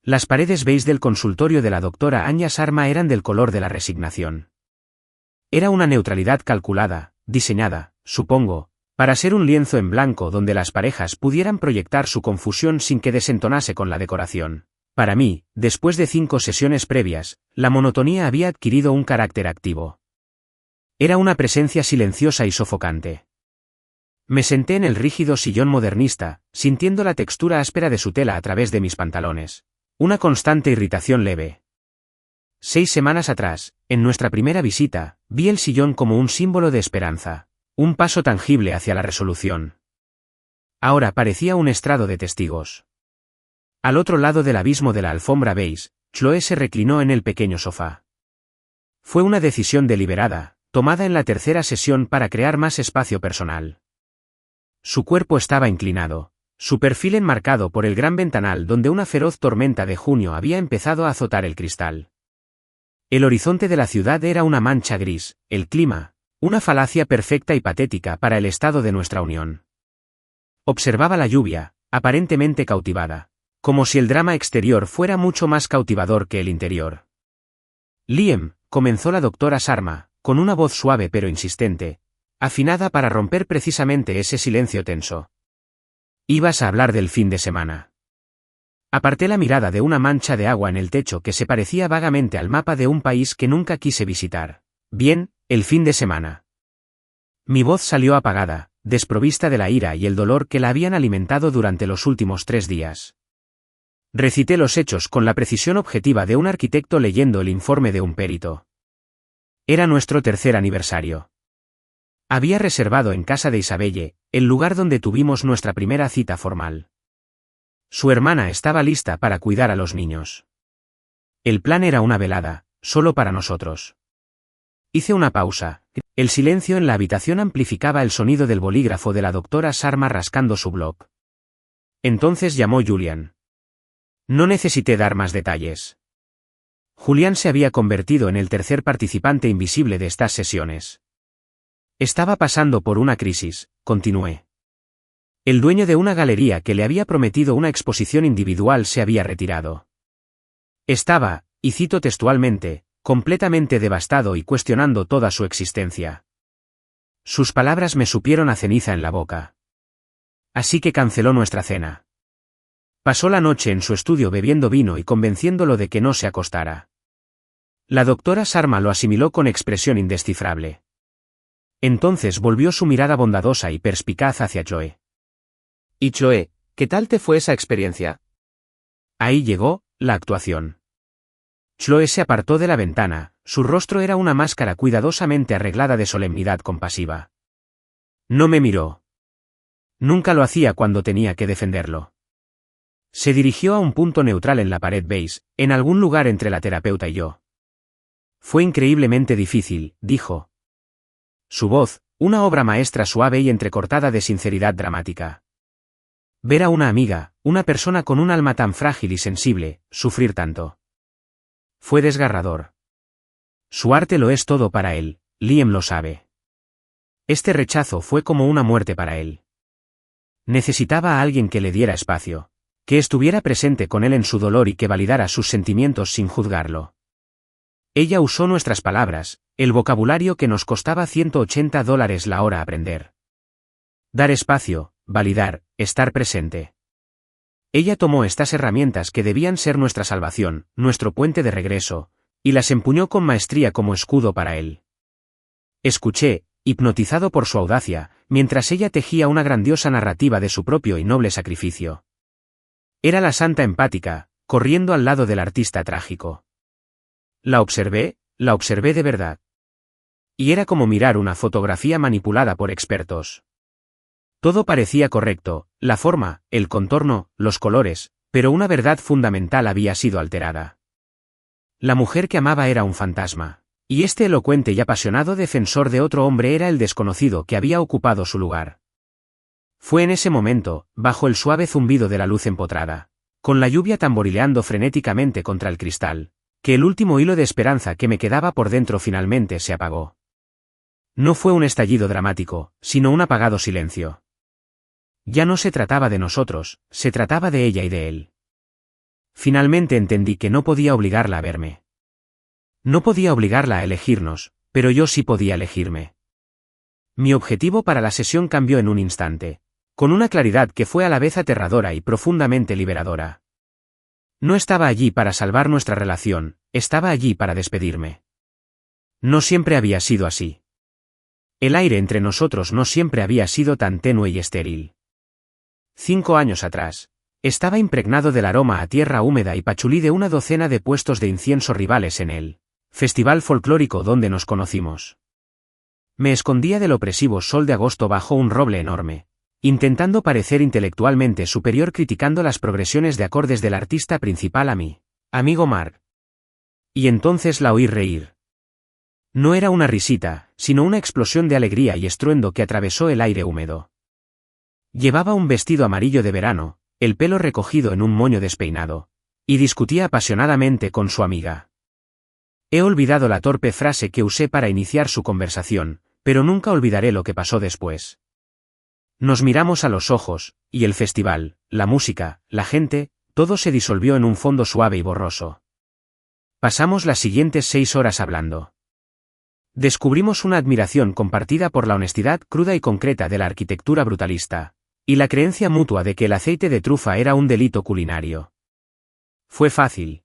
Las paredes beige del consultorio de la doctora Anya Sharma eran del color de la resignación. Era una neutralidad calculada, diseñada, supongo, para ser un lienzo en blanco donde las parejas pudieran proyectar su confusión sin que desentonase con la decoración. Para mí, después de 5 sesiones previas, la monotonía había adquirido un carácter activo. Era una presencia silenciosa y sofocante. Me senté en el rígido sillón modernista, sintiendo la textura áspera de su tela a través de mis pantalones. Una constante irritación leve. 6 semanas atrás, en nuestra primera visita, vi el sillón como un símbolo de esperanza, un paso tangible hacia la resolución. Ahora parecía un estrado de testigos. Al otro lado del abismo de la alfombra beige, Chloe se reclinó en el pequeño sofá. Fue una decisión deliberada, tomada en la tercera sesión para crear más espacio personal. Su cuerpo estaba inclinado, su perfil enmarcado por el gran ventanal donde una feroz tormenta de junio había empezado a azotar el cristal. El horizonte de la ciudad era una mancha gris, el clima, una falacia perfecta y patética para el estado de nuestra unión. Observaba la lluvia, aparentemente cautivada, como si el drama exterior fuera mucho más cautivador que el interior. Liam, comenzó la doctora Sharma, con una voz suave pero insistente, afinada para romper precisamente ese silencio tenso. Ibas a hablar del fin de semana. Aparté la mirada de una mancha de agua en el techo que se parecía vagamente al mapa de un país que nunca quise visitar. Bien, el fin de semana. Mi voz salió apagada, desprovista de la ira y el dolor que la habían alimentado durante los últimos 3 días. Recité los hechos con la precisión objetiva de un arquitecto leyendo el informe de un perito. Era nuestro 3er aniversario. Había reservado en casa de Isabelle, el lugar donde tuvimos nuestra primera cita formal. Su hermana estaba lista para cuidar a los niños. El plan era una velada, solo para nosotros. Hice una pausa. El silencio en la habitación amplificaba el sonido del bolígrafo de la doctora Sharma rascando su blog. Entonces llamó Julian. No necesité dar más detalles. Julián se había convertido en el tercer participante invisible de estas sesiones. Estaba pasando por una crisis, continué. El dueño de una galería que le había prometido una exposición individual se había retirado. Estaba, y cito textualmente, completamente devastado y cuestionando toda su existencia. Sus palabras me supieron a ceniza en la boca. Así que canceló nuestra cena. Pasó la noche en su estudio bebiendo vino y convenciéndolo de que no se acostara. La doctora Sharma lo asimiló con expresión indescifrable. Entonces volvió su mirada bondadosa y perspicaz hacia Chloe. Y Chloe, ¿qué tal te fue esa experiencia? Ahí llegó, la actuación. Chloe se apartó de la ventana, su rostro era una máscara cuidadosamente arreglada de solemnidad compasiva. No me miró. Nunca lo hacía cuando tenía que defenderlo. Se dirigió a un punto neutral en la pared beige, en algún lugar entre la terapeuta y yo. Fue increíblemente difícil, dijo. Su voz, una obra maestra suave y entrecortada de sinceridad dramática. Ver a una amiga, una persona con un alma tan frágil y sensible, sufrir tanto. Fue desgarrador. Su arte lo es todo para él, Liam lo sabe. Este rechazo fue como una muerte para él. Necesitaba a alguien que le diera espacio, que estuviera presente con él en su dolor y que validara sus sentimientos sin juzgarlo. Ella usó nuestras palabras, el vocabulario que nos costaba $180 la hora aprender. Dar espacio, validar, estar presente. Ella tomó estas herramientas que debían ser nuestra salvación, nuestro puente de regreso, y las empuñó con maestría como escudo para él. Escuché, hipnotizado por su audacia, mientras ella tejía una grandiosa narrativa de su propio y noble sacrificio. Era la santa empática, corriendo al lado del artista trágico. La observé de verdad. Y era como mirar una fotografía manipulada por expertos. Todo parecía correcto, la forma, el contorno, los colores, pero una verdad fundamental había sido alterada. La mujer que amaba era un fantasma, y este elocuente y apasionado defensor de otro hombre era el desconocido que había ocupado su lugar. Fue en ese momento, bajo el suave zumbido de la luz empotrada, con la lluvia tamborileando frenéticamente contra el cristal, que el último hilo de esperanza que me quedaba por dentro finalmente se apagó. No fue un estallido dramático, sino un apagado silencio. Ya no se trataba de nosotros, se trataba de ella y de él. Finalmente entendí que no podía obligarla a verme. No podía obligarla a elegirnos, pero yo sí podía elegirme. Mi objetivo para la sesión cambió en un instante, con una claridad que fue a la vez aterradora y profundamente liberadora. No estaba allí para salvar nuestra relación, estaba allí para despedirme. No siempre había sido así. El aire entre nosotros no siempre había sido tan tenue y estéril. 5 años atrás, estaba impregnado del aroma a tierra húmeda y pachulí de una docena de puestos de incienso rivales en el festival folclórico donde nos conocimos. Me escondía del opresivo sol de agosto bajo un roble enorme, intentando parecer intelectualmente superior criticando las progresiones de acordes del artista principal a mi amigo Mark. Y entonces la oí reír. No era una risita, sino una explosión de alegría y estruendo que atravesó el aire húmedo. Llevaba un vestido amarillo de verano, el pelo recogido en un moño despeinado, y discutía apasionadamente con su amiga. He olvidado la torpe frase que usé para iniciar su conversación, pero nunca olvidaré lo que pasó después. Nos miramos a los ojos, y el festival, la música, la gente, todo se disolvió en un fondo suave y borroso. Pasamos las siguientes 6 horas hablando. Descubrimos una admiración compartida por la honestidad cruda y concreta de la arquitectura brutalista, y la creencia mutua de que el aceite de trufa era un delito culinario. Fue fácil.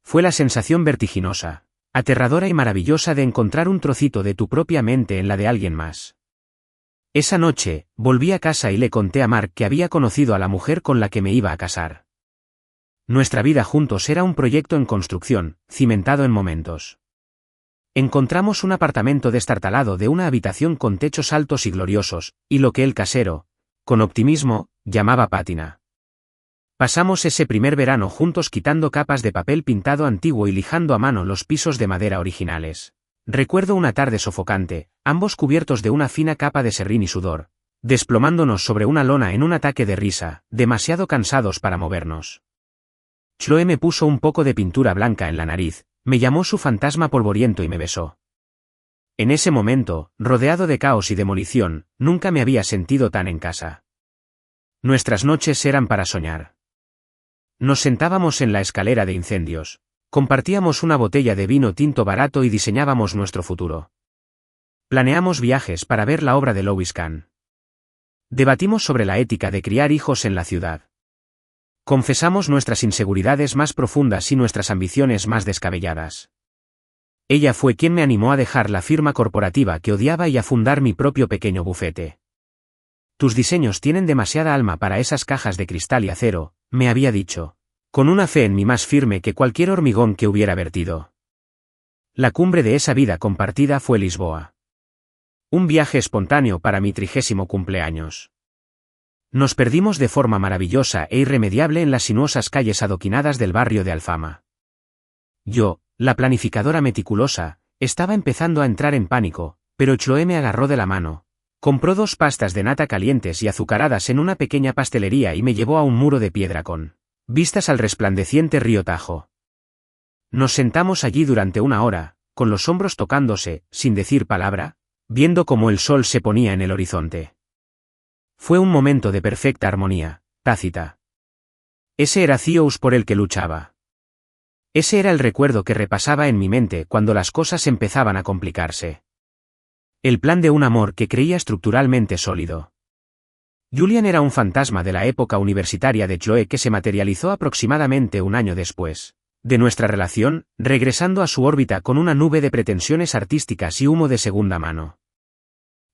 Fue la sensación vertiginosa, aterradora y maravillosa de encontrar un trocito de tu propia mente en la de alguien más. Esa noche, volví a casa y le conté a Mark que había conocido a la mujer con la que me iba a casar. Nuestra vida juntos era un proyecto en construcción, cimentado en momentos. Encontramos un apartamento destartalado de una habitación con techos altos y gloriosos, y lo que el casero, con optimismo, llamaba pátina. Pasamos ese primer verano juntos quitando capas de papel pintado antiguo y lijando a mano los pisos de madera originales. Recuerdo una tarde sofocante, ambos cubiertos de una fina capa de serrín y sudor, desplomándonos sobre una lona en un ataque de risa, demasiado cansados para movernos. Chloe me puso un poco de pintura blanca en la nariz, me llamó su fantasma polvoriento y me besó. En ese momento, rodeado de caos y demolición, nunca me había sentido tan en casa. Nuestras noches eran para soñar. Nos sentábamos en la escalera de incendios, compartíamos una botella de vino tinto barato y diseñábamos nuestro futuro. Planeamos viajes para ver la obra de Louis Kahn. Debatimos sobre la ética de criar hijos en la ciudad. Confesamos nuestras inseguridades más profundas y nuestras ambiciones más descabelladas. Ella fue quien me animó a dejar la firma corporativa que odiaba y a fundar mi propio pequeño bufete. Tus diseños tienen demasiada alma para esas cajas de cristal y acero, me había dicho, con una fe en mí más firme que cualquier hormigón que hubiera vertido. La cumbre de esa vida compartida fue Lisboa. Un viaje espontáneo para mi 30º cumpleaños. Nos perdimos de forma maravillosa e irremediable en las sinuosas calles adoquinadas del barrio de Alfama. Yo, la planificadora meticulosa, estaba empezando a entrar en pánico, pero Chloe me agarró de la mano, compró 2 pastas de nata calientes y azucaradas en una pequeña pastelería y me llevó a un muro de piedra con vistas al resplandeciente río Tajo. Nos sentamos allí durante 1 hora, con los hombros tocándose, sin decir palabra, viendo cómo el sol se ponía en el horizonte. Fue un momento de perfecta armonía, tácita. Ese era Zeus por el que luchaba. Ese era el recuerdo que repasaba en mi mente cuando las cosas empezaban a complicarse. El plan de un amor que creía estructuralmente sólido. Julian era un fantasma de la época universitaria de Chloe que se materializó aproximadamente 1 año después de nuestra relación, regresando a su órbita con una nube de pretensiones artísticas y humo de segunda mano.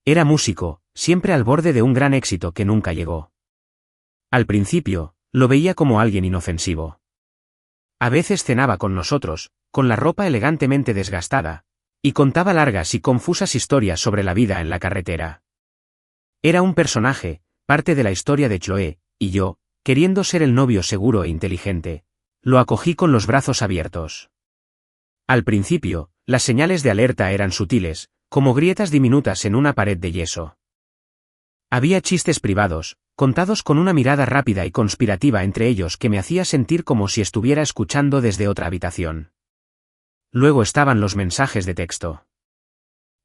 Era músico, siempre al borde de un gran éxito que nunca llegó. Al principio, lo veía como alguien inofensivo. A veces cenaba con nosotros, con la ropa elegantemente desgastada, y contaba largas y confusas historias sobre la vida en la carretera. Era un personaje, parte de la historia de Chloe, y yo, queriendo ser el novio seguro e inteligente, lo acogí con los brazos abiertos. Al principio, las señales de alerta eran sutiles, como grietas diminutas en una pared de yeso. Había chistes privados, contados con una mirada rápida y conspirativa entre ellos que me hacía sentir como si estuviera escuchando desde otra habitación. Luego estaban los mensajes de texto.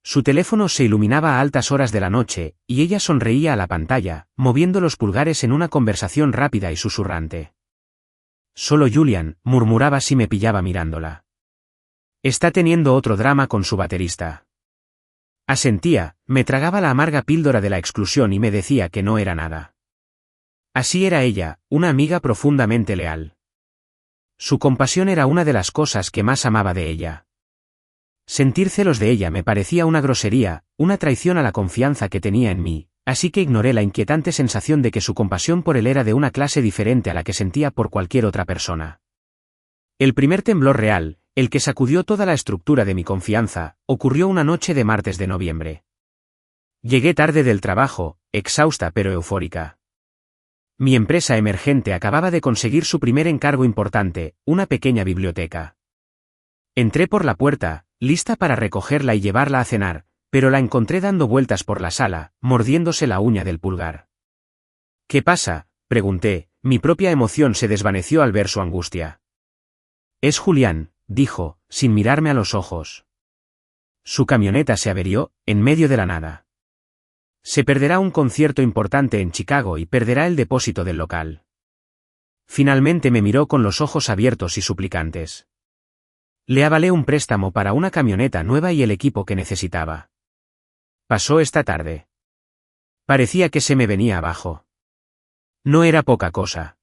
Su teléfono se iluminaba a altas horas de la noche, y ella sonreía a la pantalla, moviendo los pulgares en una conversación rápida y susurrante. Solo Julian, murmuraba si me pillaba mirándola. Está teniendo otro drama con su baterista. Asentía, me tragaba la amarga píldora de la exclusión y me decía que no era nada. Así era ella, una amiga profundamente leal. Su compasión era una de las cosas que más amaba de ella. Sentir celos de ella me parecía una grosería, una traición a la confianza que tenía en mí, así que ignoré la inquietante sensación de que su compasión por él era de una clase diferente a la que sentía por cualquier otra persona. El primer temblor real, el que sacudió toda la estructura de mi confianza, ocurrió una noche de martes de noviembre. Llegué tarde del trabajo, exhausta pero eufórica. Mi empresa emergente acababa de conseguir su primer encargo importante, una pequeña biblioteca. Entré por la puerta, lista para recogerla y llevarla a cenar, pero la encontré dando vueltas por la sala, mordiéndose la uña del pulgar. ¿Qué pasa?, pregunté, mi propia emoción se desvaneció al ver su angustia. Es Julián, dijo, sin mirarme a los ojos. Su camioneta se averió, en medio de la nada. Se perderá un concierto importante en Chicago y perderá el depósito del local. Finalmente me miró con los ojos abiertos y suplicantes. Le avalé un préstamo para una camioneta nueva y el equipo que necesitaba. Pasó esta tarde. Parecía que se me venía abajo. No era poca cosa.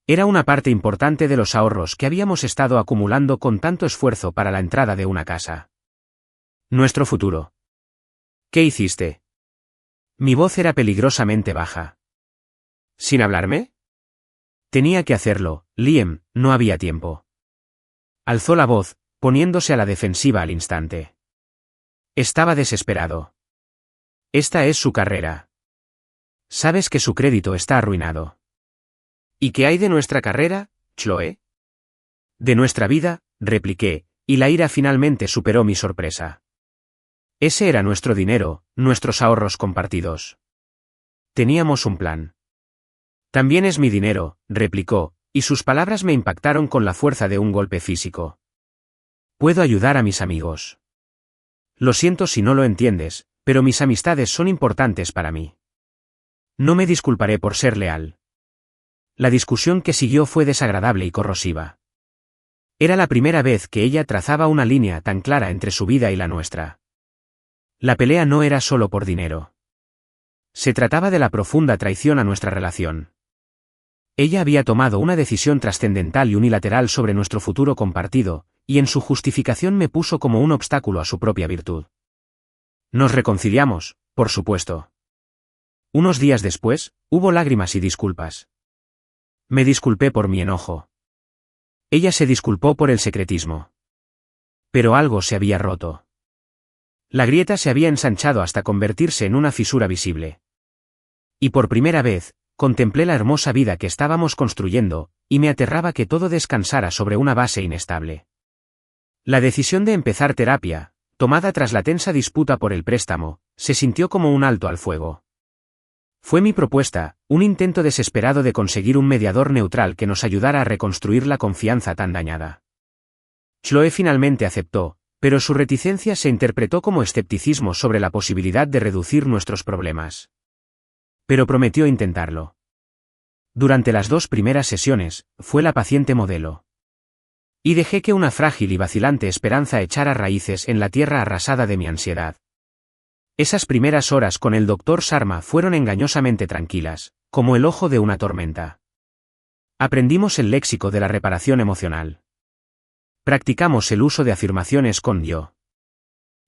Era una parte importante de los ahorros que habíamos estado acumulando con tanto esfuerzo para la entrada de una casa. Nuestro futuro. ¿Qué hiciste? Mi voz era peligrosamente baja. ¿Sin hablarme? Tenía que hacerlo, Liam, no había tiempo. Alzó la voz, poniéndose a la defensiva al instante. Estaba desesperado. Esta es su carrera. Sabes que su crédito está arruinado. ¿Y qué hay de nuestra carrera, Chloe? De nuestra vida, repliqué, y la ira finalmente superó mi sorpresa. Ese era nuestro dinero, nuestros ahorros compartidos. Teníamos un plan. También es mi dinero, replicó, y sus palabras me impactaron con la fuerza de un golpe físico. Puedo ayudar a mis amigos. Lo siento si no lo entiendes, pero mis amistades son importantes para mí. No me disculparé por ser leal. La discusión que siguió fue desagradable y corrosiva. Era la primera vez que ella trazaba una línea tan clara entre su vida y la nuestra. La pelea no era solo por dinero. Se trataba de la profunda traición a nuestra relación. Ella había tomado una decisión trascendental y unilateral sobre nuestro futuro compartido, y en su justificación me puso como un obstáculo a su propia virtud. Nos reconciliamos, por supuesto. Unos días después, hubo lágrimas y disculpas. Me disculpé por mi enojo. Ella se disculpó por el secretismo. Pero algo se había roto. La grieta se había ensanchado hasta convertirse en una fisura visible. Y por primera vez, contemplé la hermosa vida que estábamos construyendo, y me aterraba que todo descansara sobre una base inestable. La decisión de empezar terapia, tomada tras la tensa disputa por el préstamo, se sintió como un alto al fuego. Fue mi propuesta, un intento desesperado de conseguir un mediador neutral que nos ayudara a reconstruir la confianza tan dañada. Chloe finalmente aceptó, pero su reticencia se interpretó como escepticismo sobre la posibilidad de reducir nuestros problemas. Pero prometió intentarlo. Durante las 2 primeras sesiones, fue la paciente modelo. Y dejé que una frágil y vacilante esperanza echara raíces en la tierra arrasada de mi ansiedad. Esas primeras horas con el Dr. Sharma fueron engañosamente tranquilas, como el ojo de una tormenta. Aprendimos el léxico de la reparación emocional. Practicamos el uso de afirmaciones con yo.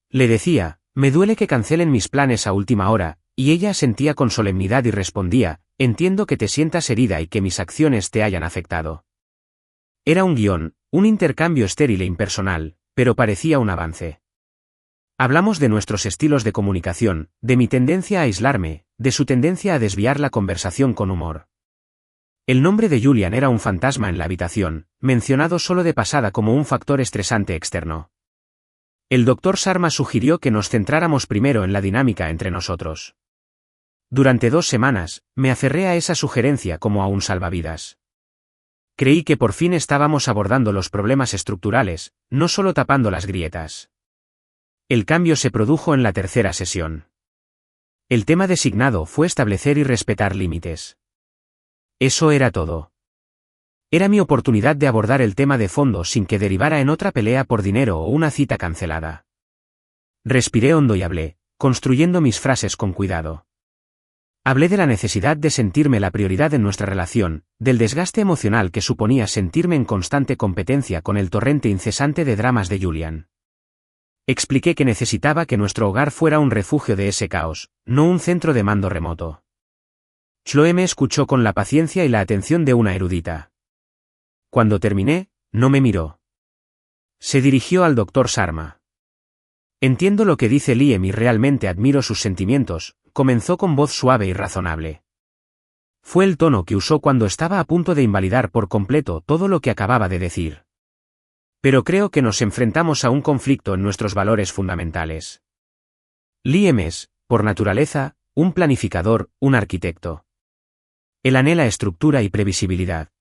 Le decía, me duele que cancelen mis planes a última hora, y ella asentía con solemnidad y respondía, entiendo que te sientas herida y que mis acciones te hayan afectado. Era un guión, un intercambio estéril e impersonal, pero parecía un avance. Hablamos de nuestros estilos de comunicación, de mi tendencia a aislarme, de su tendencia a desviar la conversación con humor. El nombre de Julian era un fantasma en la habitación, mencionado solo de pasada como un factor estresante externo. El Dr. Sharma sugirió que nos centráramos primero en la dinámica entre nosotros. Durante 2 semanas, me aferré a esa sugerencia como a un salvavidas. Creí que por fin estábamos abordando los problemas estructurales, no solo tapando las grietas. El cambio se produjo en la 3ª sesión. El tema designado fue establecer y respetar límites. Eso era todo. Era mi oportunidad de abordar el tema de fondo sin que derivara en otra pelea por dinero o una cita cancelada. Respiré hondo y hablé, construyendo mis frases con cuidado. Hablé de la necesidad de sentirme la prioridad en nuestra relación, del desgaste emocional que suponía sentirme en constante competencia con el torrente incesante de dramas de Julian. Expliqué que necesitaba que nuestro hogar fuera un refugio de ese caos, no un centro de mando remoto. Chloe me escuchó con la paciencia y la atención de una erudita. Cuando terminé, no me miró. Se dirigió al doctor Sharma. Entiendo lo que dice Liam y realmente admiro sus sentimientos, comenzó con voz suave y razonable. Fue el tono que usó cuando estaba a punto de invalidar por completo todo lo que acababa de decir. Pero creo que nos enfrentamos a un conflicto en nuestros valores fundamentales. Liam es, por naturaleza, un planificador, un arquitecto. Él anhela estructura y previsibilidad.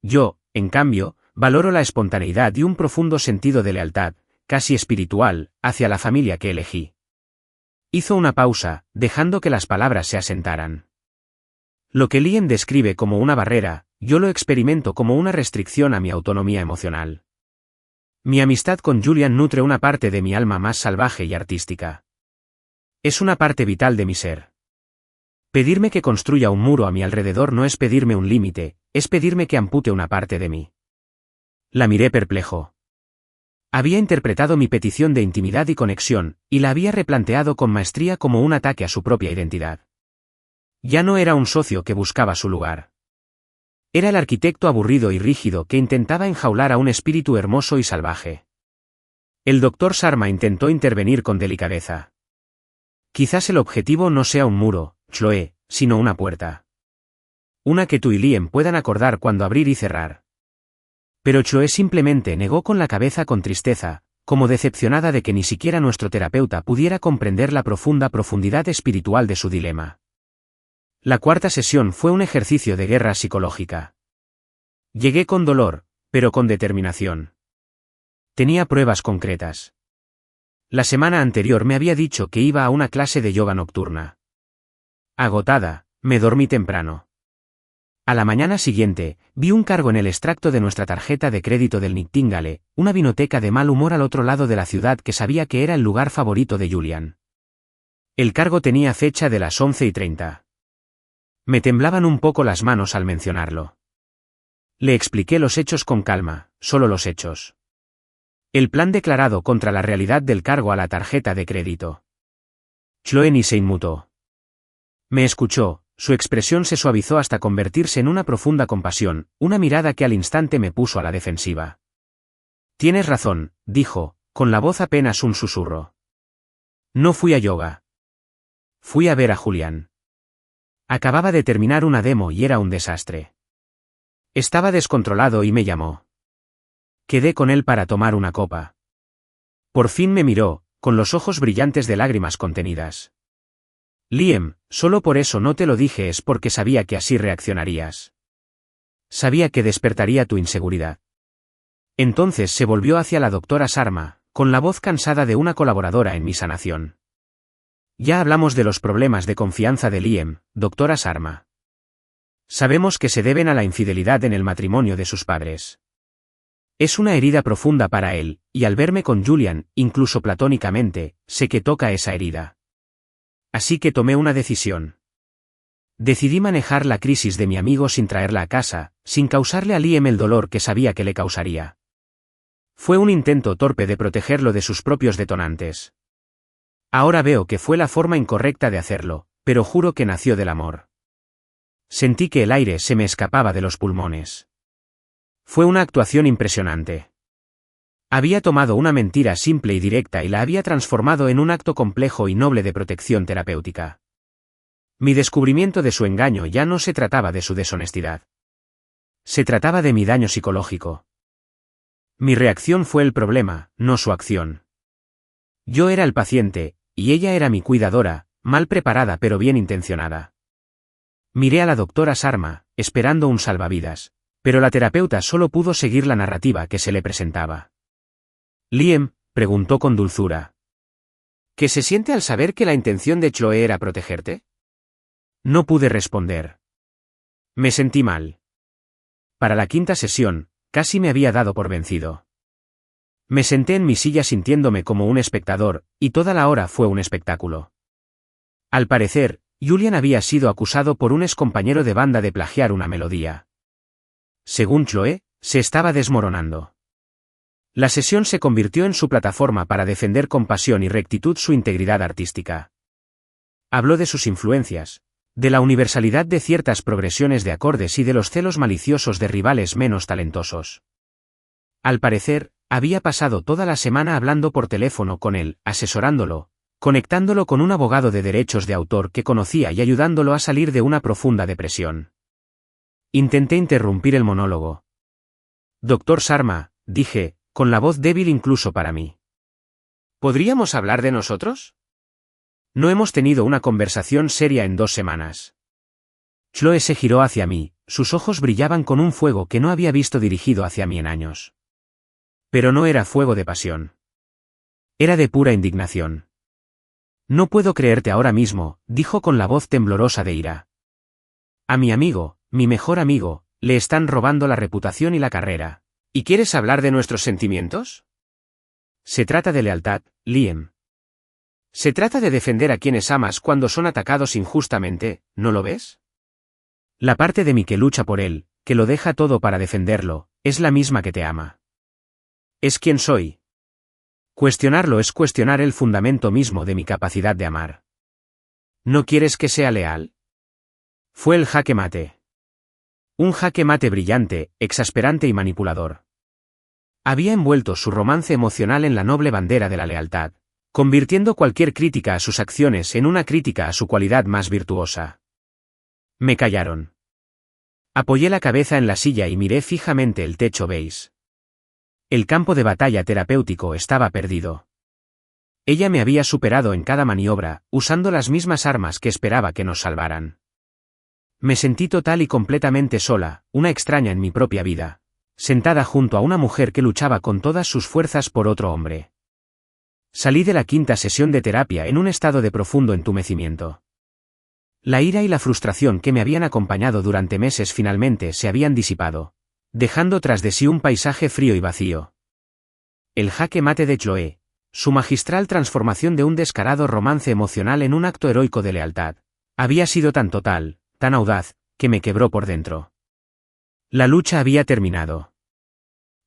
Yo, en cambio, valoro la espontaneidad y un profundo sentido de lealtad, casi espiritual, hacia la familia que elegí. Hizo una pausa, dejando que las palabras se asentaran. Lo que Liam describe como una barrera, yo lo experimento como una restricción a mi autonomía emocional. Mi amistad con Julian nutre una parte de mi alma más salvaje y artística. Es una parte vital de mi ser. Pedirme que construya un muro a mi alrededor no es pedirme un límite, es pedirme que ampute una parte de mí. La miré perplejo. Había interpretado mi petición de intimidad y conexión, y la había replanteado con maestría como un ataque a su propia identidad. Ya no era un socio que buscaba su lugar. Era el arquitecto aburrido y rígido que intentaba enjaular a un espíritu hermoso y salvaje. El doctor Sharma intentó intervenir con delicadeza. Quizás el objetivo no sea un muro, Chloe, sino una puerta. Una que tú y Liam puedan acordar cuándo abrir y cerrar. Pero Chloe simplemente negó con la cabeza con tristeza, como decepcionada de que ni siquiera nuestro terapeuta pudiera comprender la profundidad espiritual de su dilema. La cuarta sesión fue un ejercicio de guerra psicológica. Llegué con dolor, pero con determinación. Tenía pruebas concretas. La semana anterior me había dicho que iba a una clase de yoga nocturna. Agotada, me dormí temprano. A la mañana siguiente, vi un cargo en el extracto de nuestra tarjeta de crédito del Nightingale, una vinoteca de mal humor al otro lado de la ciudad que sabía que era el lugar favorito de Julian. El cargo tenía fecha de las 11:30. Me temblaban un poco las manos al mencionarlo. Le expliqué los hechos con calma, solo los hechos. El plan declarado contra la realidad del cargo a la tarjeta de crédito. Chloe ni se inmutó. Me escuchó. Su expresión se suavizó hasta convertirse en una profunda compasión, una mirada que al instante me puso a la defensiva. Tienes razón, dijo, con la voz apenas un susurro. No fui a yoga. Fui a ver a Julian. Acababa de terminar una demo y era un desastre. Estaba descontrolado y me llamó. Quedé con él para tomar una copa. Por fin me miró, con los ojos brillantes de lágrimas contenidas. Liam, solo por eso no te lo dije es porque sabía que así reaccionarías. Sabía que despertaría tu inseguridad. Entonces se volvió hacia la doctora Sharma, con la voz cansada de una colaboradora en mi sanación. Ya hablamos de los problemas de confianza de Liam, doctora Sharma. Sabemos que se deben a la infidelidad en el matrimonio de sus padres. Es una herida profunda para él, y al verme con Julian, incluso platónicamente, sé que toca esa herida. Así que tomé una decisión. Decidí manejar la crisis de mi amigo sin traerla a casa, sin causarle a Liam el dolor que sabía que le causaría. Fue un intento torpe de protegerlo de sus propios detonantes. Ahora veo que fue la forma incorrecta de hacerlo, pero juro que nació del amor. Sentí que el aire se me escapaba de los pulmones. Fue una actuación impresionante. Había tomado una mentira simple y directa y la había transformado en un acto complejo y noble de protección terapéutica. Mi descubrimiento de su engaño ya no se trataba de su deshonestidad. Se trataba de mi daño psicológico. Mi reacción fue el problema, no su acción. Yo era el paciente, y ella era mi cuidadora, mal preparada pero bien intencionada. Miré a la doctora Sharma, esperando un salvavidas, pero la terapeuta solo pudo seguir la narrativa que se le presentaba. Liam, preguntó con dulzura. ¿Qué se siente al saber que la intención de Chloe era protegerte? No pude responder. Me sentí mal. para la quinta sesión, casi me había dado por vencido. Me senté en mi silla sintiéndome como un espectador, y toda la hora fue un espectáculo. Al parecer, Julian había sido acusado por un excompañero de banda de plagiar una melodía. Según Chloe, se estaba desmoronando. La sesión se convirtió en su plataforma para defender con pasión y rectitud su integridad artística. Habló de sus influencias, de la universalidad de ciertas progresiones de acordes y de los celos maliciosos de rivales menos talentosos. Al parecer, había pasado toda la semana hablando por teléfono con él, asesorándolo, conectándolo con un abogado de derechos de autor que conocía y ayudándolo a salir de una profunda depresión. Intenté interrumpir el monólogo. Doctor Sharma, dije, con la voz débil incluso para mí. ¿Podríamos hablar de nosotros? No hemos tenido una conversación seria en 2 semanas. Chloe se giró hacia mí, sus ojos brillaban con un fuego que no había visto dirigido hacia mí en años. Pero no era fuego de pasión. Era de pura indignación. No puedo creerte ahora mismo, dijo con la voz temblorosa de ira. A mi amigo, mi mejor amigo, le están robando la reputación y la carrera. ¿Y quieres hablar de nuestros sentimientos? Se trata de lealtad, Liam. Se trata de defender a quienes amas cuando son atacados injustamente, ¿no lo ves? La parte de mí que lucha por él, que lo deja todo para defenderlo, es la misma que te ama. Es quien soy. Cuestionarlo es cuestionar el fundamento mismo de mi capacidad de amar. ¿No quieres que sea leal? Fue el jaque mate. Un jaque mate brillante, exasperante y manipulador. Había envuelto su romance emocional en la noble bandera de la lealtad, convirtiendo cualquier crítica a sus acciones en una crítica a su cualidad más virtuosa. Me callaron. Apoyé la cabeza en la silla y miré fijamente el techo beige. El campo de batalla terapéutico estaba perdido. Ella me había superado en cada maniobra, usando las mismas armas que esperaba que nos salvaran. Me sentí total y completamente sola, una extraña en mi propia vida, sentada junto a una mujer que luchaba con todas sus fuerzas por otro hombre. Salí de la quinta sesión de terapia en un estado de profundo entumecimiento. La ira y la frustración que me habían acompañado durante meses finalmente se habían disipado, dejando tras de sí un paisaje frío y vacío. El jaque mate de Chloe, su magistral transformación de un descarado romance emocional en un acto heroico de lealtad, había sido tan total, tan audaz, que me quebró por dentro. La lucha había terminado.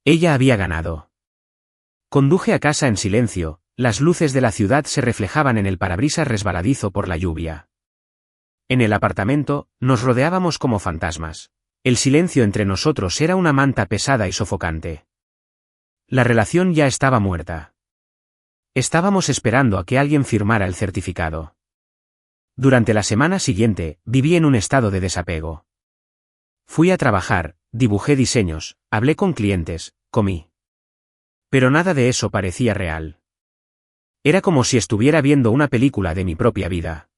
Ella había ganado. Conduje a casa en silencio, las luces de la ciudad se reflejaban en el parabrisas resbaladizo por la lluvia. En el apartamento, nos rodeábamos como fantasmas. El silencio entre nosotros era una manta pesada y sofocante. La relación ya estaba muerta. Estábamos esperando a que alguien firmara el certificado. Durante la semana siguiente, viví en un estado de desapego. Fui a trabajar, dibujé diseños, hablé con clientes, comí. Pero nada de eso parecía real. Era como si estuviera viendo una película de mi propia vida.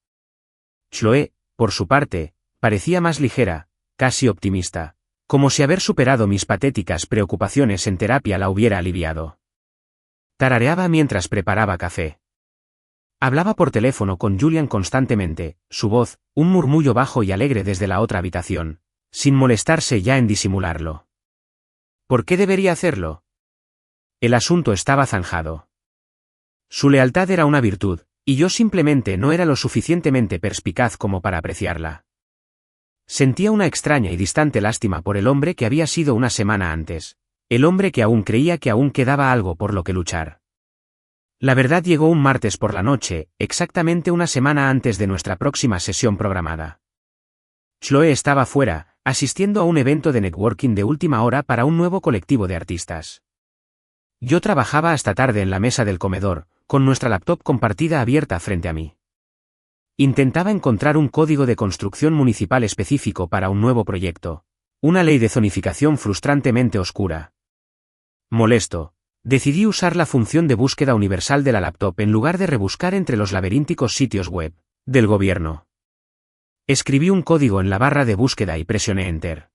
Chloe, por su parte, parecía más ligera, casi optimista, como si haber superado mis patéticas preocupaciones en terapia la hubiera aliviado. Tarareaba mientras preparaba café. Hablaba por teléfono con Julian constantemente, su voz, un murmullo bajo y alegre desde la otra habitación, sin molestarse ya en disimularlo. ¿Por qué debería hacerlo? El asunto estaba zanjado. Su lealtad era una virtud, y yo simplemente no era lo suficientemente perspicaz como para apreciarla. Sentía una extraña y distante lástima por el hombre que había sido una semana antes, el hombre que aún creía que aún quedaba algo por lo que luchar. La verdad llegó un martes por la noche, exactamente una semana antes de nuestra próxima sesión programada. Chloe estaba fuera, asistiendo a un evento de networking de última hora para un nuevo colectivo de artistas. Yo trabajaba hasta tarde en la mesa del comedor, con nuestra laptop compartida abierta frente a mí. Intentaba encontrar un código de construcción municipal específico para un nuevo proyecto, una ley de zonificación frustrantemente oscura. Molesto, decidí usar la función de búsqueda universal de la laptop en lugar de rebuscar entre los laberínticos sitios web del gobierno. Escribí un código en la barra de búsqueda y presioné Enter.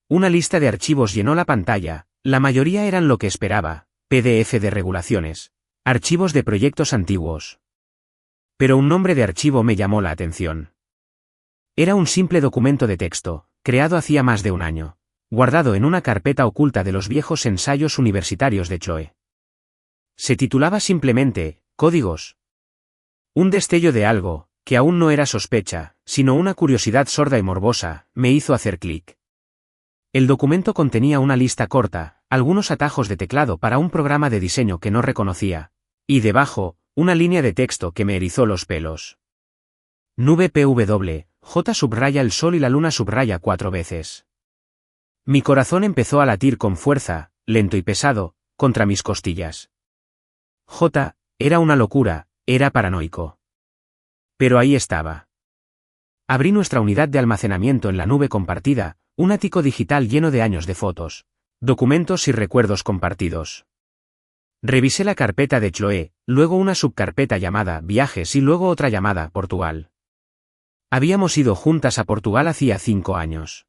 Una lista de archivos llenó la pantalla, la mayoría eran lo que esperaba, PDF de regulaciones, archivos de proyectos antiguos. Pero un nombre de archivo me llamó la atención. Era un simple documento de texto, creado hacía más de un año. guardado en una carpeta oculta de los viejos ensayos universitarios de Chloe. Se titulaba simplemente, Códigos. Un destello de algo, que aún no era sospecha, sino una curiosidad sorda y morbosa, me hizo hacer clic. El documento contenía una lista corta, algunos atajos de teclado para un programa de diseño que no reconocía, y debajo, una línea de texto que me erizó los pelos. Nube PW, J subraya el sol y la luna subraya 4 veces. Mi corazón empezó a latir con fuerza, lento y pesado, contra mis costillas. J, era una locura, era paranoico. Pero ahí estaba. Abrí nuestra unidad de almacenamiento en la nube compartida, un ático digital lleno de años de fotos, documentos y recuerdos compartidos. Revisé la carpeta de Chloe, luego una subcarpeta llamada Viajes y luego otra llamada Portugal. Habíamos ido juntas a Portugal hacía 5 años.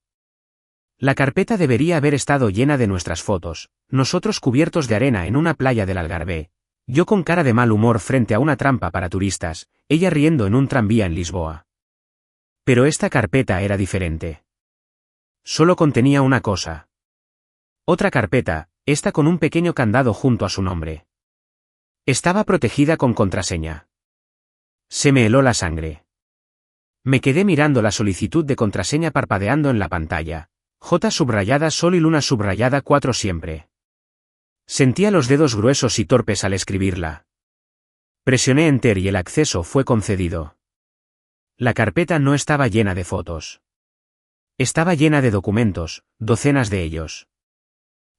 La carpeta debería haber estado llena de nuestras fotos, nosotros cubiertos de arena en una playa del Algarve, yo con cara de mal humor frente a una trampa para turistas, ella riendo en un tranvía en Lisboa. Pero esta carpeta era diferente. Solo contenía una cosa. Otra carpeta, esta con un pequeño candado junto a su nombre. Estaba protegida con contraseña. Se me heló la sangre. Me quedé mirando la solicitud de contraseña parpadeando en la pantalla. J subrayada sol y luna subrayada 4 siempre. Sentía los dedos gruesos y torpes al escribirla. Presioné Enter y el acceso fue concedido. La carpeta no estaba llena de fotos. Estaba llena de documentos, docenas de ellos.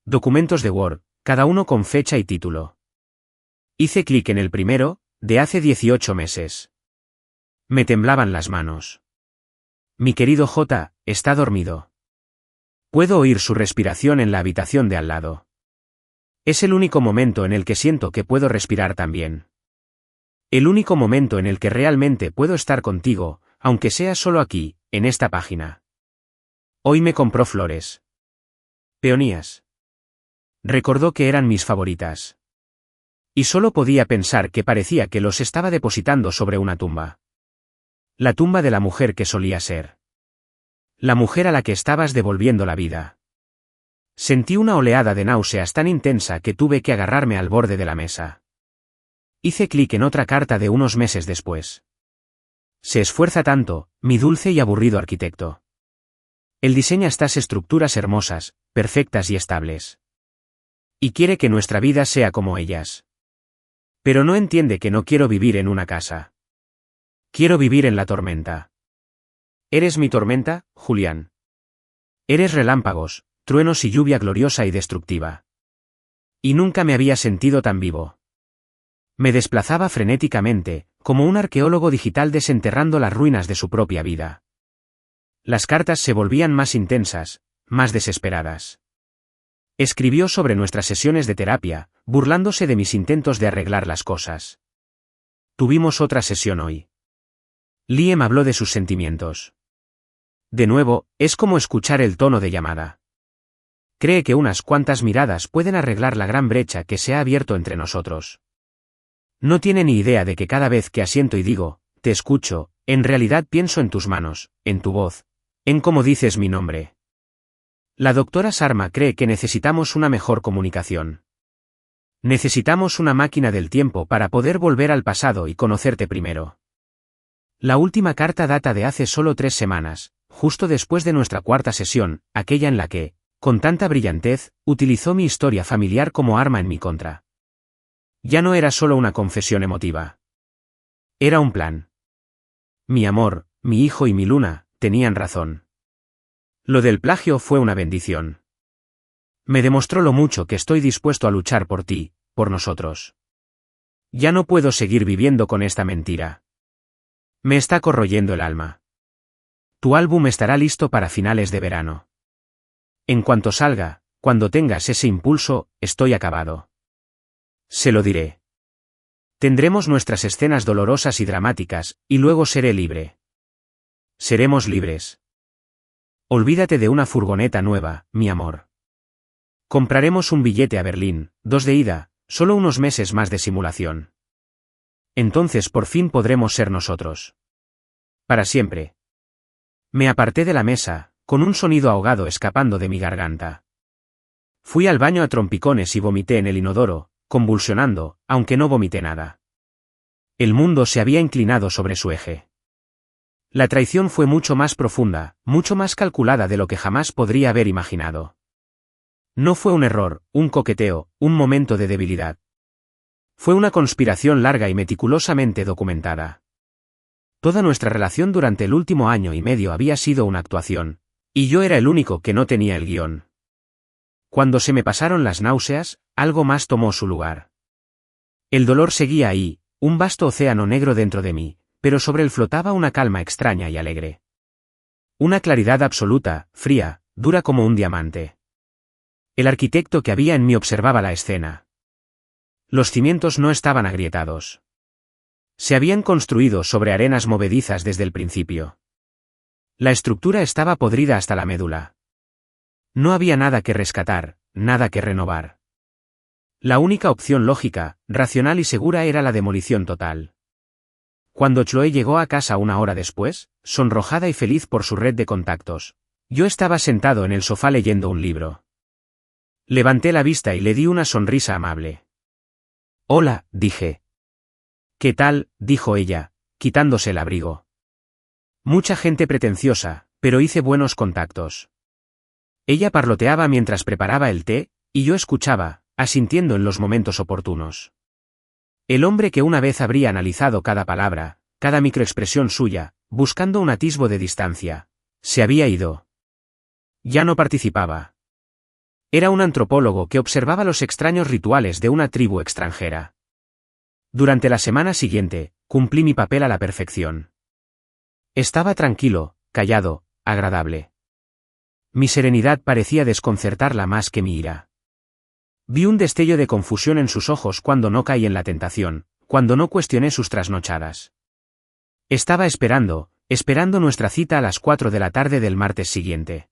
Documentos de Word, cada uno con fecha y título. Hice clic en el primero, de hace 18 meses. Me temblaban las manos. Mi querido J, está dormido. Puedo oír su respiración en la habitación de al lado. Es el único momento en el que siento que puedo respirar también. El único momento en el que realmente puedo estar contigo, aunque sea solo aquí, en esta página. Hoy me compró flores. Peonías. Recordó que eran mis favoritas. Y solo podía pensar que parecía que los estaba depositando sobre una tumba. La tumba de la mujer que solía ser. La mujer a la que estabas devolviendo la vida. Sentí una oleada de náuseas tan intensa que tuve que agarrarme al borde de la mesa. Hice clic en otra carta de unos meses después. Se esfuerza tanto, mi dulce y aburrido arquitecto. Él diseña estas estructuras hermosas, perfectas y estables. Y quiere que nuestra vida sea como ellas. Pero no entiende que no quiero vivir en una casa. Quiero vivir en la tormenta. ¿Eres mi tormenta, Julián? Eres relámpagos, truenos y lluvia gloriosa y destructiva. Y nunca me había sentido tan vivo. Me desplazaba frenéticamente, como un arqueólogo digital desenterrando las ruinas de su propia vida. Las cartas se volvían más intensas, más desesperadas. Escribió sobre nuestras sesiones de terapia, burlándose de mis intentos de arreglar las cosas. Tuvimos otra sesión hoy. Liam habló de sus sentimientos. De nuevo, es como escuchar el tono de llamada. Cree que unas cuantas miradas pueden arreglar la gran brecha que se ha abierto entre nosotros. No tiene ni idea de que cada vez que asiento y digo, te escucho, en realidad pienso en tus manos, en tu voz, en cómo dices mi nombre. La doctora Sarma cree que necesitamos una mejor comunicación. Necesitamos una máquina del tiempo para poder volver al pasado y conocerte primero. La última carta data de hace solo 3 semanas, justo después de nuestra 4ª sesión, aquella en la que, con tanta brillantez, utilizó mi historia familiar como arma en mi contra. Ya no era solo una confesión emotiva. Era un plan. Mi amor, mi hijo y mi luna, tenían razón. Lo del plagio fue una bendición. Me demostró lo mucho que estoy dispuesto a luchar por ti, por nosotros. Ya no puedo seguir viviendo con esta mentira. Me está corroyendo el alma. Tu álbum estará listo para finales de verano. En cuanto salga, cuando tengas ese impulso, estoy acabado. Se lo diré. Tendremos nuestras escenas dolorosas y dramáticas, y luego seré libre. Seremos libres. Olvídate de una furgoneta nueva, mi amor. Compraremos un billete a Berlín, 2 de ida, solo unos meses más de simulación. Entonces por fin podremos ser nosotros. Para siempre. Me aparté de la mesa, con un sonido ahogado escapando de mi garganta. Fui al baño a trompicones y vomité en el inodoro, convulsionando, aunque no vomité nada. El mundo se había inclinado sobre su eje. La traición fue mucho más profunda, mucho más calculada de lo que jamás podría haber imaginado. No fue un error, un coqueteo, un momento de debilidad. Fue una conspiración larga y meticulosamente documentada. Toda nuestra relación durante el último año y medio había sido una actuación, y yo era el único que no tenía el guión. Cuando se me pasaron las náuseas, algo más tomó su lugar. El dolor seguía ahí, un vasto océano negro dentro de mí, pero sobre él flotaba una calma extraña y alegre. Una claridad absoluta, fría, dura como un diamante. El arquitecto que había en mí observaba la escena. Los cimientos no estaban agrietados. Se habían construido sobre arenas movedizas desde el principio. La estructura estaba podrida hasta la médula. No había nada que rescatar, nada que renovar. La única opción lógica, racional y segura era la demolición total. Cuando Chloe llegó a casa una hora después, sonrojada y feliz por su red de contactos, yo estaba sentado en el sofá leyendo un libro. Levanté la vista y le di una sonrisa amable. «Hola», dije. «¿Qué tal?», dijo ella, quitándose el abrigo. Mucha gente pretenciosa, pero hice buenos contactos. Ella parloteaba mientras preparaba el té, y yo escuchaba, asintiendo en los momentos oportunos. El hombre que una vez habría analizado cada palabra, cada microexpresión suya, buscando un atisbo de distancia, se había ido. Ya no participaba. Era un antropólogo que observaba los extraños rituales de una tribu extranjera. Durante la semana siguiente, cumplí mi papel a la perfección. Estaba tranquilo, callado, agradable. Mi serenidad parecía desconcertarla más que mi ira. Vi un destello de confusión en sus ojos cuando no caí en la tentación, cuando no cuestioné sus trasnochadas. Estaba esperando nuestra cita a las 4 de la tarde del martes siguiente.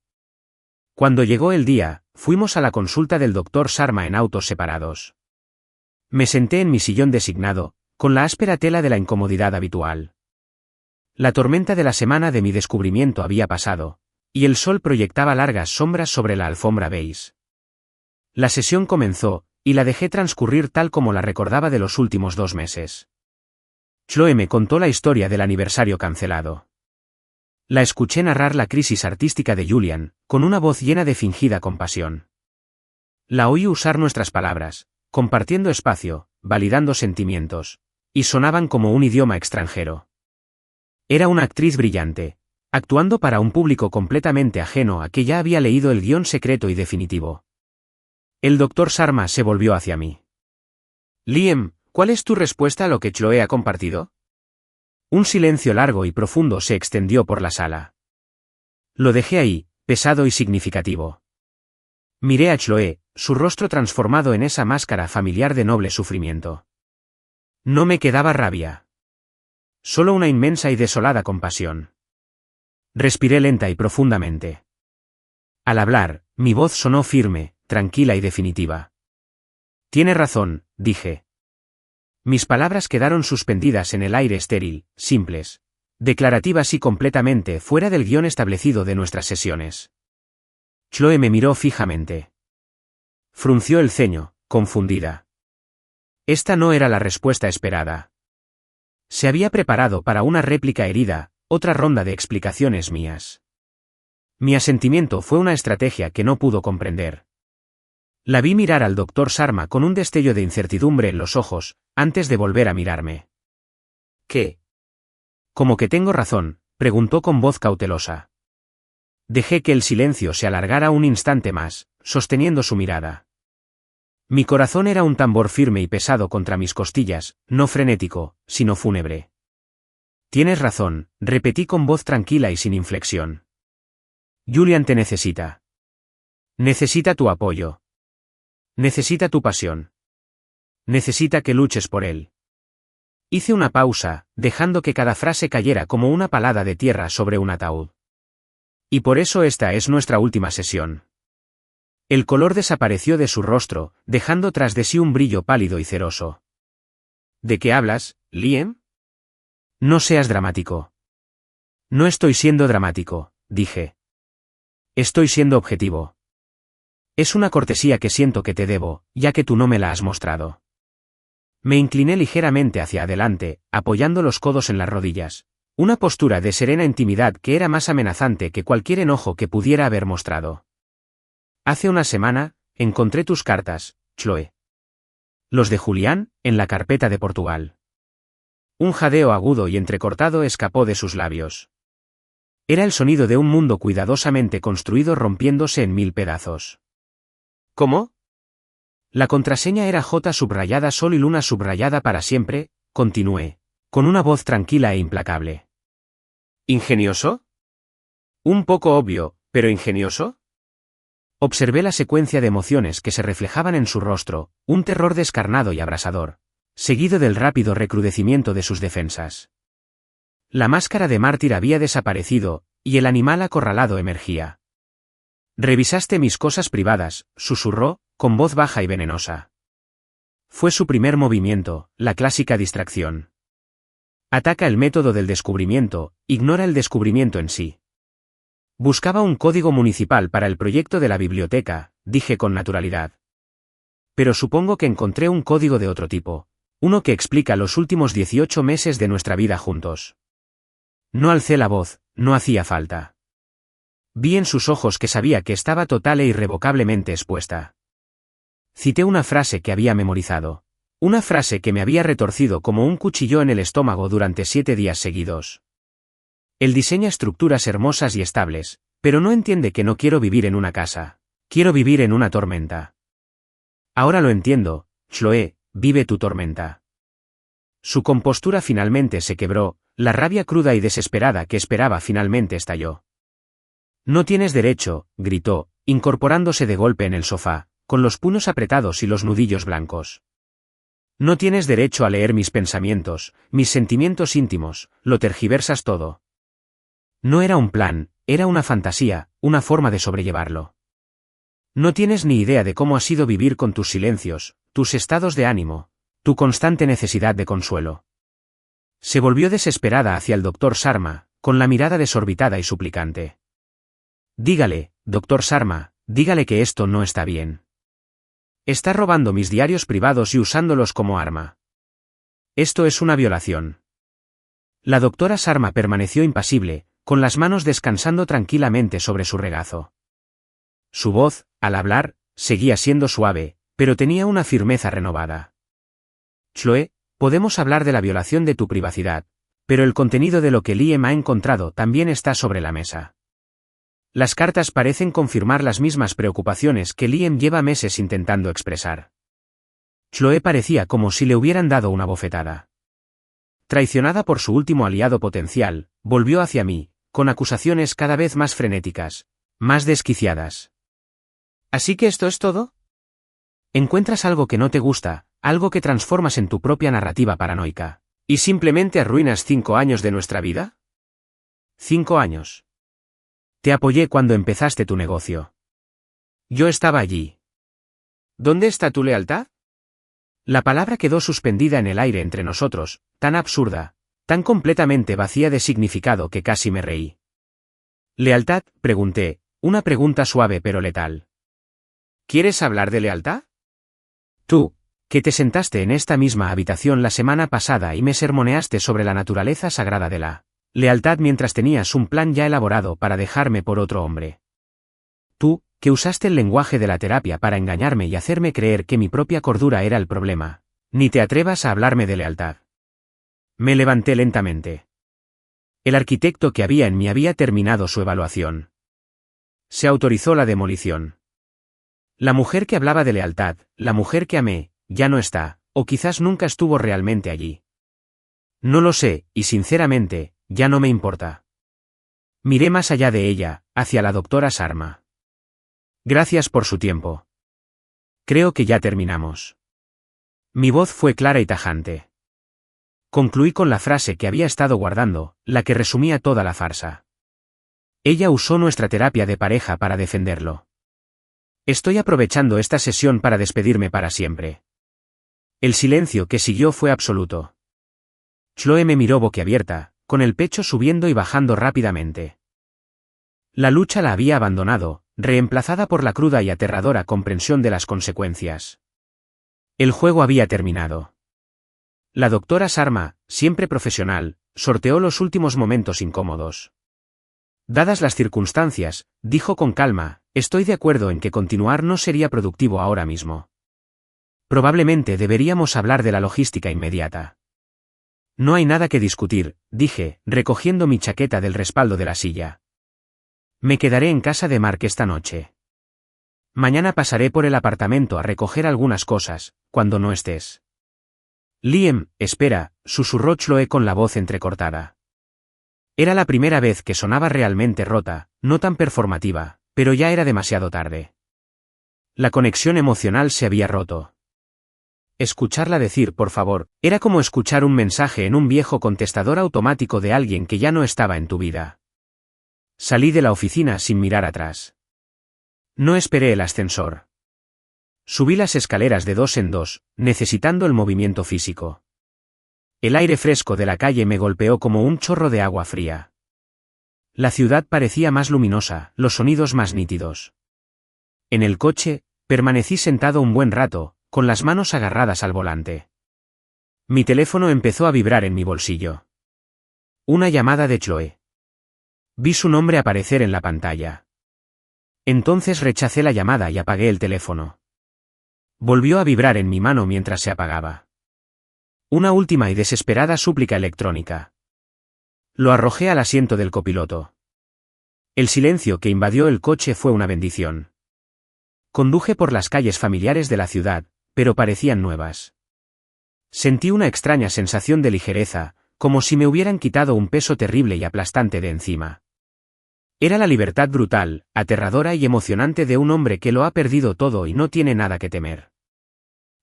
Cuando llegó el día, fuimos a la consulta del Dr. Sharma en autos separados. Me senté en mi sillón designado, con la áspera tela de la incomodidad habitual. La tormenta de la semana de mi descubrimiento había pasado, y el sol proyectaba largas sombras sobre la alfombra beige. La sesión comenzó, y la dejé transcurrir tal como la recordaba de los últimos 2 meses. Chloe me contó la historia del aniversario cancelado. La escuché narrar la crisis artística de Julian, con una voz llena de fingida compasión. La oí usar nuestras palabras, compartiendo espacio, validando sentimientos, y sonaban como un idioma extranjero. Era una actriz brillante, actuando para un público completamente ajeno a que ya había leído el guión secreto y definitivo. El Dr. Sharma se volvió hacia mí. «Liam, ¿cuál es tu respuesta a lo que Chloe ha compartido?» Un silencio largo y profundo se extendió por la sala. Lo dejé ahí, pesado y significativo. Miré a Chloe, su rostro transformado en esa máscara familiar de noble sufrimiento. No me quedaba rabia. Solo una inmensa y desolada compasión. Respiré lenta y profundamente. Al hablar, mi voz sonó firme, tranquila y definitiva. «Tiene razón», dije. Mis palabras quedaron suspendidas en el aire estéril, simples, declarativas y completamente fuera del guión establecido de nuestras sesiones. Chloe me miró fijamente. Frunció el ceño, confundida. Esta no era la respuesta esperada. Se había preparado para una réplica herida, otra ronda de explicaciones mías. Mi asentimiento fue una estrategia que no pudo comprender. La vi mirar al Dr. Sharma con un destello de incertidumbre en los ojos, antes de volver a mirarme. «¿Qué?» «¿Cómo que tengo razón?», preguntó con voz cautelosa. Dejé que el silencio se alargara un instante más, sosteniendo su mirada. Mi corazón era un tambor firme y pesado contra mis costillas, no frenético, sino fúnebre. «Tienes razón», repetí con voz tranquila y sin inflexión. «Julian te necesita. Necesita tu apoyo. Necesita tu pasión. Necesita que luches por él». Hice una pausa, dejando que cada frase cayera como una palada de tierra sobre un ataúd. «Y por eso esta es nuestra última sesión». El color desapareció de su rostro, dejando tras de sí un brillo pálido y ceroso. «¿De qué hablas, Liam?» «No seas dramático». «No estoy siendo dramático», dije. Estoy siendo objetivo. Es una cortesía que siento que te debo, ya que tú no me la has mostrado. Me incliné ligeramente hacia adelante, apoyando los codos en las rodillas. Una postura de serena intimidad que era más amenazante que cualquier enojo que pudiera haber mostrado. Hace una semana, encontré tus cartas, Chloe. Los de Julián, en la carpeta de Portugal. Un jadeo agudo y entrecortado escapó de sus labios. Era el sonido de un mundo cuidadosamente construido rompiéndose en 1000 pedazos. ¿Cómo? La contraseña era J subrayada Sol y Luna subrayada para siempre, continué, con una voz tranquila e implacable. ¿Ingenioso? Un poco obvio, pero ingenioso. Observé la secuencia de emociones que se reflejaban en su rostro, un terror descarnado y abrasador, seguido del rápido recrudecimiento de sus defensas. La máscara de mártir había desaparecido, y el animal acorralado emergía. Revisaste mis cosas privadas, susurró, con voz baja y venenosa. Fue su primer movimiento, la clásica distracción. Ataca el método del descubrimiento, ignora el descubrimiento en sí. Buscaba un código municipal para el proyecto de la biblioteca, dije con naturalidad. Pero supongo que encontré un código de otro tipo, uno que explica los últimos 18 meses de nuestra vida juntos. No alcé la voz, no hacía falta. Vi en sus ojos que sabía que estaba total e irrevocablemente expuesta. Cité una frase que había memorizado. Una frase que me había retorcido como un cuchillo en el estómago durante 7 días seguidos. Él diseña estructuras hermosas y estables, pero no entiende que no quiero vivir en una casa. Quiero vivir en una tormenta. Ahora lo entiendo, Chloe, vive tu tormenta. Su compostura finalmente se quebró, la rabia cruda y desesperada que esperaba finalmente estalló. No tienes derecho, gritó, incorporándose de golpe en el sofá, con los puños apretados y los nudillos blancos. No tienes derecho a leer mis pensamientos, mis sentimientos íntimos, lo tergiversas todo. No era un plan, era una fantasía, una forma de sobrellevarlo. No tienes ni idea de cómo ha sido vivir con tus silencios, tus estados de ánimo, tu constante necesidad de consuelo. Se volvió desesperada hacia el doctor Sharma, con la mirada desorbitada y suplicante. Dígale, doctor Sharma, dígale que esto no está bien. Está robando mis diarios privados y usándolos como arma. Esto es una violación. La doctora Sharma permaneció impasible, con las manos descansando tranquilamente sobre su regazo. Su voz, al hablar, seguía siendo suave, pero tenía una firmeza renovada. Chloe, podemos hablar de la violación de tu privacidad, pero el contenido de lo que Liam ha encontrado también está sobre la mesa. Las cartas parecen confirmar las mismas preocupaciones que Liam lleva meses intentando expresar. Chloe parecía como si le hubieran dado una bofetada. Traicionada por su último aliado potencial, volvió hacia mí, con acusaciones cada vez más frenéticas, más desquiciadas. ¿Así que esto es todo? ¿Encuentras algo que no te gusta, algo que transformas en tu propia narrativa paranoica, y simplemente arruinas 5 años de nuestra vida? 5 años. Te apoyé cuando empezaste tu negocio. Yo estaba allí. ¿Dónde está tu lealtad? La palabra quedó suspendida en el aire entre nosotros, tan absurda, tan completamente vacía de significado que casi me reí. ¿Lealtad?, pregunté, una pregunta suave pero letal. ¿Quieres hablar de lealtad? Tú, que te sentaste en esta misma habitación la semana pasada y me sermoneaste sobre la naturaleza sagrada de la lealtad mientras tenías un plan ya elaborado para dejarme por otro hombre. Tú, que usaste el lenguaje de la terapia para engañarme y hacerme creer que mi propia cordura era el problema, ni te atrevas a hablarme de lealtad. Me levanté lentamente. El arquitecto que había en mí había terminado su evaluación. Se autorizó la demolición. La mujer que hablaba de lealtad, la mujer que amé, ya no está, o quizás nunca estuvo realmente allí. No lo sé, y sinceramente, ya no me importa. Miré más allá de ella, hacia la doctora Sharma. Gracias por su tiempo. Creo que ya terminamos. Mi voz fue clara y tajante. Concluí con la frase que había estado guardando, la que resumía toda la farsa. Ella usó nuestra terapia de pareja para defenderlo. Estoy aprovechando esta sesión para despedirme para siempre. El silencio que siguió fue absoluto. Chloe me miró boquiabierta, con el pecho subiendo y bajando rápidamente. La lucha la había abandonado, reemplazada por la cruda y aterradora comprensión de las consecuencias. El juego había terminado. La doctora Sharma, siempre profesional, sorteó los últimos momentos incómodos. Dadas las circunstancias, dijo con calma, estoy de acuerdo en que continuar no sería productivo ahora mismo. Probablemente deberíamos hablar de la logística inmediata. No hay nada que discutir, dije, recogiendo mi chaqueta del respaldo de la silla. Me quedaré en casa de Mark esta noche. Mañana pasaré por el apartamento a recoger algunas cosas, cuando no estés. Liam, espera, susurró Chloe con la voz entrecortada. Era la primera vez que sonaba realmente rota, no tan performativa, pero ya era demasiado tarde. La conexión emocional se había roto. Escucharla decir por favor, era como escuchar un mensaje en un viejo contestador automático de alguien que ya no estaba en tu vida. Salí de la oficina sin mirar atrás. No esperé el ascensor. Subí las escaleras de 2 en 2, necesitando el movimiento físico. El aire fresco de la calle me golpeó como un chorro de agua fría. La ciudad parecía más luminosa, los sonidos más nítidos. En el coche, permanecí sentado un buen rato, con las manos agarradas al volante. Mi teléfono empezó a vibrar en mi bolsillo. Una llamada de Chloe. Vi su nombre aparecer en la pantalla. Entonces rechacé la llamada y apagué el teléfono. Volvió a vibrar en mi mano mientras se apagaba. Una última y desesperada súplica electrónica. Lo arrojé al asiento del copiloto. El silencio que invadió el coche fue una bendición. Conduje por las calles familiares de la ciudad, pero parecían nuevas. Sentí una extraña sensación de ligereza, como si me hubieran quitado un peso terrible y aplastante de encima. Era la libertad brutal, aterradora y emocionante de un hombre que lo ha perdido todo y no tiene nada que temer.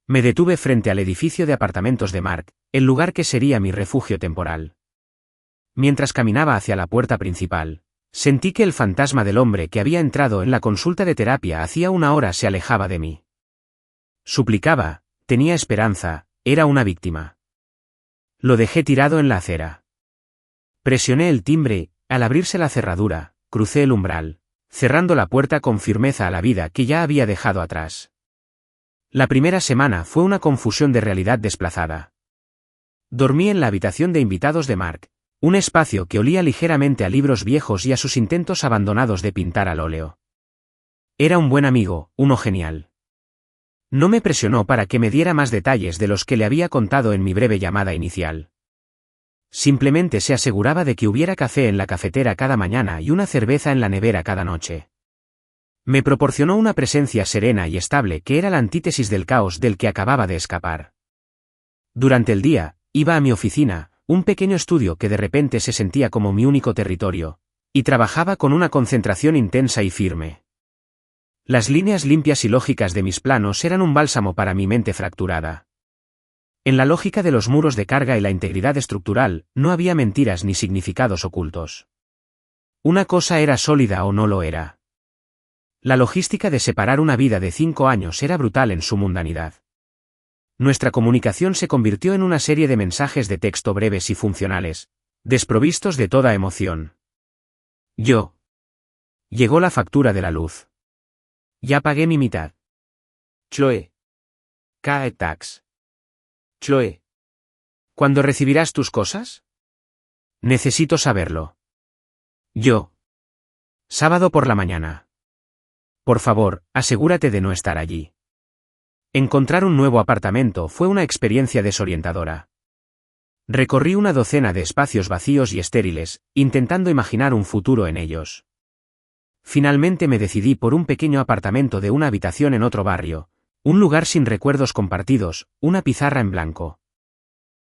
Me detuve frente al edificio de apartamentos de Mark, el lugar que sería mi refugio temporal. Mientras caminaba hacia la puerta principal, sentí que el fantasma del hombre que había entrado en la consulta de terapia hacía una hora se alejaba de mí. Suplicaba, tenía esperanza, era una víctima. Lo dejé tirado en la acera. Presioné el timbre, al abrirse la cerradura, crucé el umbral, cerrando la puerta con firmeza a la vida que ya había dejado atrás. La primera semana fue una confusión de realidad desplazada. Dormí en la habitación de invitados de Mark, un espacio que olía ligeramente a libros viejos y a sus intentos abandonados de pintar al óleo. Era un buen amigo, uno genial. No me presionó para que me diera más detalles de los que le había contado en mi breve llamada inicial. Simplemente se aseguraba de que hubiera café en la cafetera cada mañana y una cerveza en la nevera cada noche. Me proporcionó una presencia serena y estable que era la antítesis del caos del que acababa de escapar. Durante el día, iba a mi oficina, un pequeño estudio que de repente se sentía como mi único territorio, y trabajaba con una concentración intensa y firme. Las líneas limpias y lógicas de mis planos eran un bálsamo para mi mente fracturada. En la lógica de los muros de carga y la integridad estructural, no había mentiras ni significados ocultos. Una cosa era sólida o no lo era. La logística de separar una vida de 5 años era brutal en su mundanidad. Nuestra comunicación se convirtió en una serie de mensajes de texto breves y funcionales, desprovistos de toda emoción. Llegó la factura de la luz. Ya pagué mi mitad. Chloe. Cae tax. Chloe. ¿Cuándo recibirás tus cosas? Necesito saberlo. Sábado por la mañana. Por favor, asegúrate de no estar allí. Encontrar un nuevo apartamento fue una experiencia desorientadora. Recorrí una docena de espacios vacíos y estériles, intentando imaginar un futuro en ellos. Finalmente me decidí por un pequeño apartamento de una habitación en otro barrio, un lugar sin recuerdos compartidos, una pizarra en blanco.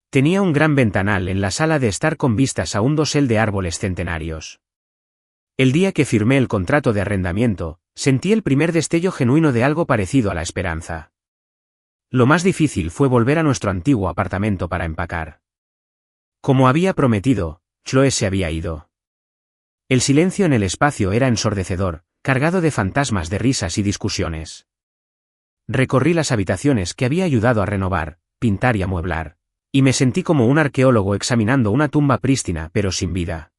Tenía un gran ventanal en la sala de estar con vistas a un dosel de árboles centenarios. El día que firmé el contrato de arrendamiento, sentí el primer destello genuino de algo parecido a la esperanza. Lo más difícil fue volver a nuestro antiguo apartamento para empacar. Como había prometido, Chloe se había ido. El silencio en el espacio era ensordecedor, cargado de fantasmas de risas y discusiones. Recorrí las habitaciones que había ayudado a renovar, pintar y amueblar, y me sentí como un arqueólogo examinando una tumba prístina pero sin vida.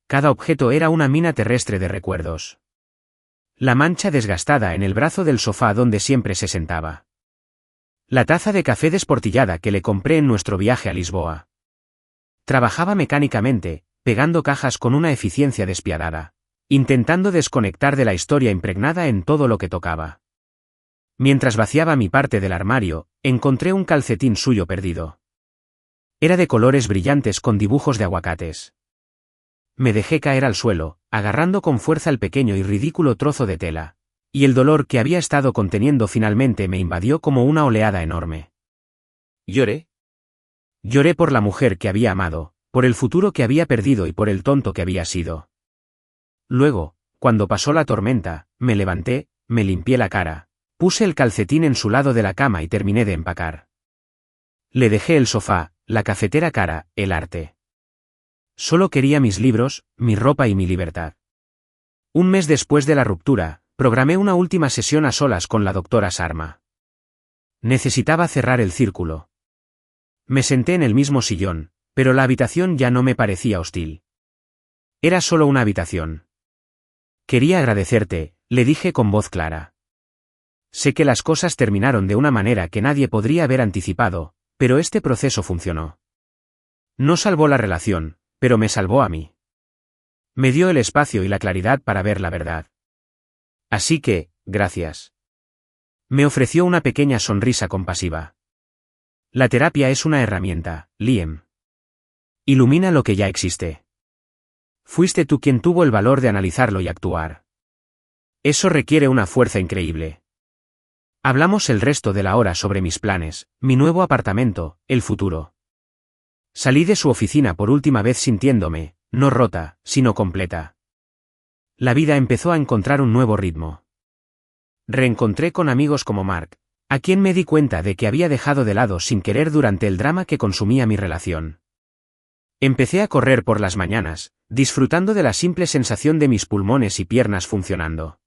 cada objeto era una mina terrestre de recuerdos. La mancha desgastada en el brazo del sofá donde siempre se sentaba. La taza de café desportillada que le compré en nuestro viaje a Lisboa. Trabajaba mecánicamente, pegando cajas con una eficiencia despiadada, intentando desconectar de la historia impregnada en todo lo que tocaba. Mientras vaciaba mi parte del armario, encontré un calcetín suyo perdido. Era de colores brillantes con dibujos de aguacates. Me dejé caer al suelo, agarrando con fuerza el pequeño y ridículo trozo de tela, y el dolor que había estado conteniendo finalmente me invadió como una oleada enorme. ¿Lloré? Lloré por la mujer que había amado, por el futuro que había perdido y por el tonto que había sido. Luego, cuando pasó la tormenta, me levanté, me limpié la cara, puse el calcetín en su lado de la cama y terminé de empacar. Le dejé el sofá, la cafetera cara, el arte. Solo quería mis libros, mi ropa y mi libertad. Un mes después de la ruptura, programé una última sesión a solas con la doctora Sharma. Necesitaba cerrar el círculo. Me senté en el mismo sillón, pero la habitación ya no me parecía hostil. Era solo una habitación. Quería agradecerte, le dije con voz clara. Sé que las cosas terminaron de una manera que nadie podría haber anticipado, pero este proceso funcionó. No salvó la relación, pero me salvó a mí. Me dio el espacio y la claridad para ver la verdad. Así que, gracias. Me ofreció una pequeña sonrisa compasiva. La terapia es una herramienta, Liam. Ilumina lo que ya existe. Fuiste tú quien tuvo el valor de analizarlo y actuar. Eso requiere una fuerza increíble. Hablamos el resto de la hora sobre mis planes, mi nuevo apartamento, el futuro. Salí de su oficina por última vez sintiéndome, no rota, sino completa. La vida empezó a encontrar un nuevo ritmo. Reencontré con amigos como Mark, a quien me di cuenta de que había dejado de lado sin querer durante el drama que consumía mi relación. Empecé a correr por las mañanas, disfrutando de la simple sensación de mis pulmones y piernas funcionando.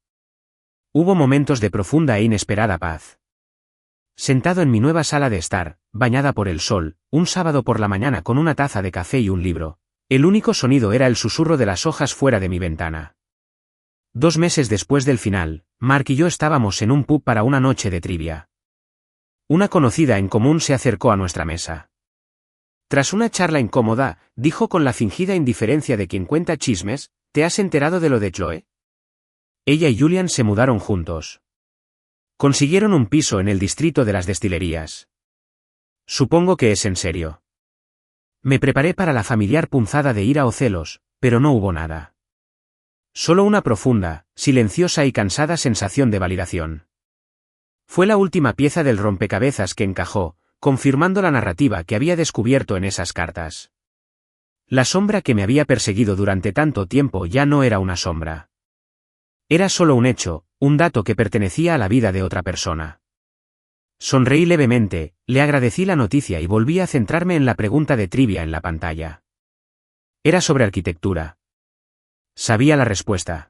Hubo momentos de profunda e inesperada paz. Sentado en mi nueva sala de estar, bañada por el sol, un sábado por la mañana con una taza de café y un libro, el único sonido era el susurro de las hojas fuera de mi ventana. 2 meses después del final, Mark y yo estábamos en un pub para una noche de trivia. Una conocida en común se acercó a nuestra mesa. Tras una charla incómoda, dijo con la fingida indiferencia de quien cuenta chismes, ¿te has enterado de lo de Chloe? Ella y Julian se mudaron juntos. Consiguieron un piso en el distrito de las destilerías. Supongo que es en serio. Me preparé para la familiar punzada de ira o celos, pero no hubo nada. Solo una profunda, silenciosa y cansada sensación de validación. Fue la última pieza del rompecabezas que encajó, confirmando la narrativa que había descubierto en esas cartas. La sombra que me había perseguido durante tanto tiempo ya no era una sombra. Era solo un hecho, un dato que pertenecía a la vida de otra persona. Sonreí levemente, le agradecí la noticia y volví a centrarme en la pregunta de trivia en la pantalla. Era sobre arquitectura. Sabía la respuesta.